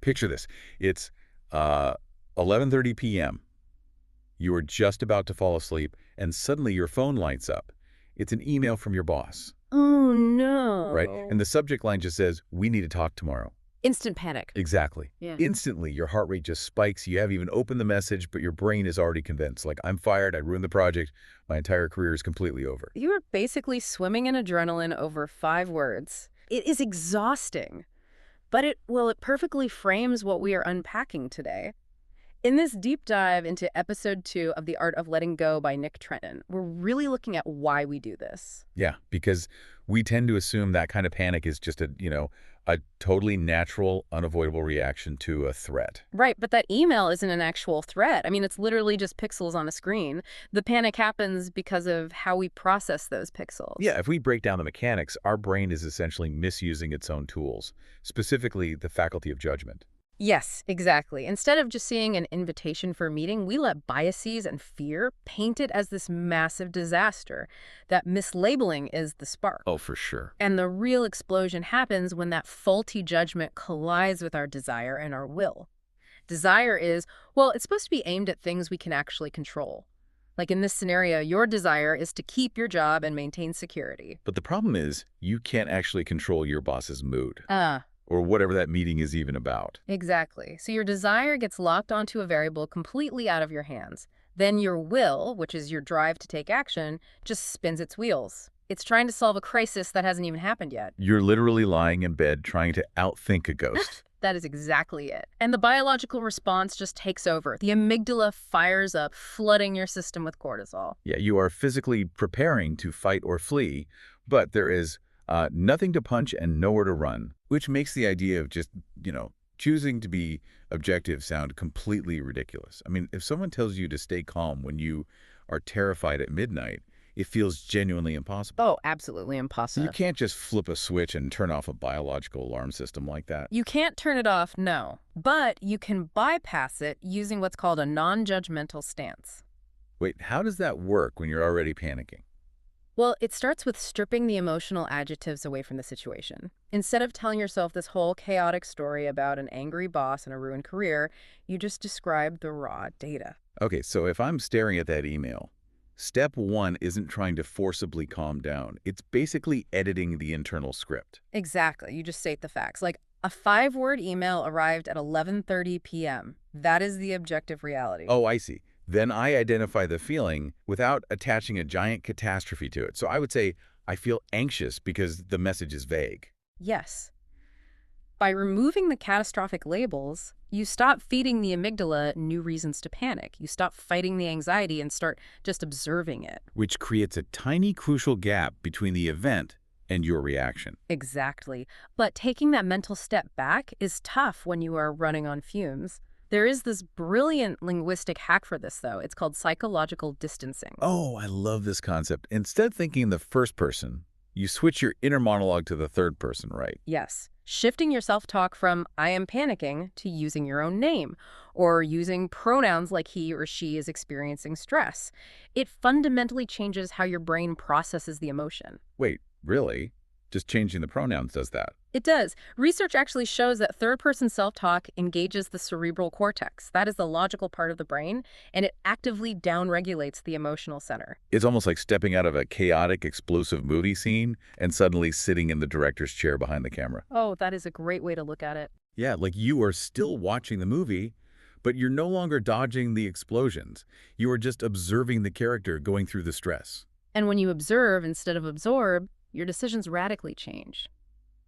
Picture this. It's 11:30 p.m. You are just about to fall asleep, and suddenly your phone lights up. It's an email from your boss, Oh, right? no. And the subject line just says, "We need to talk tomorrow." Instant panic. Exactly. Yeah. Instantly, your heart rate just spikes. You haven't even opened the message, but your brain is already convinced. Like, I'm fired. I ruined the project. My entire career is completely over. You are basically swimming in adrenaline over 5 words. It is exhausting, but it perfectly frames what we are unpacking today. In this deep dive into episode 2 of The Art of Letting Go by Nick Trenton, we're really looking at why we do this. Yeah, because we tend to assume that kind of panic is just a totally natural, unavoidable reaction to a threat. Right, but that email isn't an actual threat. I mean, it's literally just pixels on a screen. The panic happens because of how we process those pixels. Yeah, if we break down the mechanics, our brain is essentially misusing its own tools, specifically the faculty of judgment. Yes, exactly. Instead of just seeing an invitation for a meeting, we let biases and fear paint it as this massive disaster. That mislabeling is the spark. Oh, for sure. And the real explosion happens when that faulty judgment collides with our desire and our will. Desire is, well, it's supposed to be aimed at things we can actually control. Like in this scenario, your desire is to keep your job and maintain security. But the problem is, you can't actually control your boss's mood, Ah, or whatever that meeting is even about. exactly. So your desire gets locked onto a variable completely out of your hands. Then your will, which is your drive to take action, just spins its wheels. It's trying to solve a crisis that hasn't even happened yet. You're literally lying in bed trying to outthink a ghost. That is exactly it. And the biological response just takes over. The amygdala fires up, flooding your system with cortisol. Yeah, you are physically preparing to fight or flee, but there is nothing to punch and nowhere to run, which makes the idea of just, choosing to be objective sound completely ridiculous. I mean, if someone tells you to stay calm when you are terrified at midnight, it feels genuinely impossible. Oh, absolutely You impossible. can't just flip a switch and turn off a biological alarm system like that. You can't turn it off, no. But you can bypass it using what's called a non-judgmental stance. Wait, how does that work when you're already panicking? Well, it starts with stripping the emotional adjectives away from the situation. Instead of telling yourself this whole chaotic story about an angry boss and a ruined career, you just describe the raw data. Okay, so if I'm staring at that email, step one isn't trying to forcibly calm down. It's basically editing the internal script. Exactly. You just state the facts. Like a 5-word email arrived at 11:30 p.m. That is the objective reality. Oh, I see. Then I identify the feeling without attaching a giant catastrophe to it. So I would say, I feel anxious because the message is vague. Yes. By removing the catastrophic labels, you stop feeding the amygdala new reasons to panic. You stop fighting the anxiety and start just observing it. Which creates a tiny crucial gap between the event and your reaction. Exactly. But taking that mental step back is tough when you are running on fumes. There is this brilliant linguistic hack for this, though. It's called psychological distancing. Oh, I love this concept. Instead of thinking in the first person, you switch your inner monologue to the third person, right? Yes. Shifting your self-talk from "I am panicking" to using your own name, or using pronouns like he or she is experiencing stress. It fundamentally changes how your brain processes the emotion. Wait, really? Just changing the pronouns does that? It does. Research actually shows that third-person self-talk engages the cerebral cortex. That is the logical part of the brain, and it actively downregulates the emotional center. It's almost like stepping out of a chaotic, explosive movie scene and suddenly sitting in the director's chair behind the camera. Oh, that is a great way to look at it. Yeah, like you are still watching the movie, but you're no longer dodging the explosions. You are just observing the character going through the stress. And when you observe instead of absorb, your decisions radically change.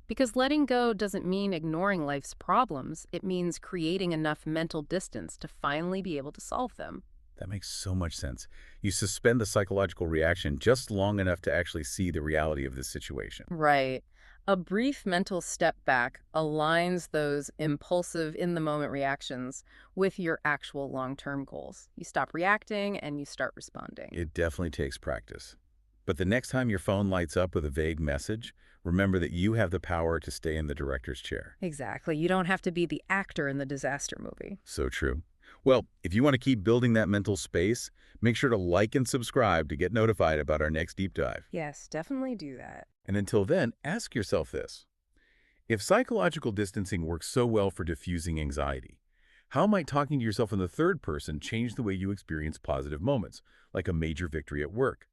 Because letting go doesn't mean ignoring life's problems. It means creating enough mental distance to finally be able to solve them. That makes so much sense. You suspend the psychological reaction just long enough to actually see the reality of the situation. Right. A brief mental step back aligns those impulsive, in-the-moment reactions with your actual long-term goals. You stop reacting and you start responding. It definitely takes practice. But the next time your phone lights up with a vague message, remember that you have the power to stay in the director's chair. Exactly. You don't have to be the actor in the disaster movie. So true. Well, if you want to keep building that mental space, make sure to like and subscribe to get notified about our next deep dive. Yes, definitely do that. And until then, ask yourself this. If psychological distancing works so well for diffusing anxiety, how might talking to yourself in the third person change the way you experience positive moments, like a major victory at work?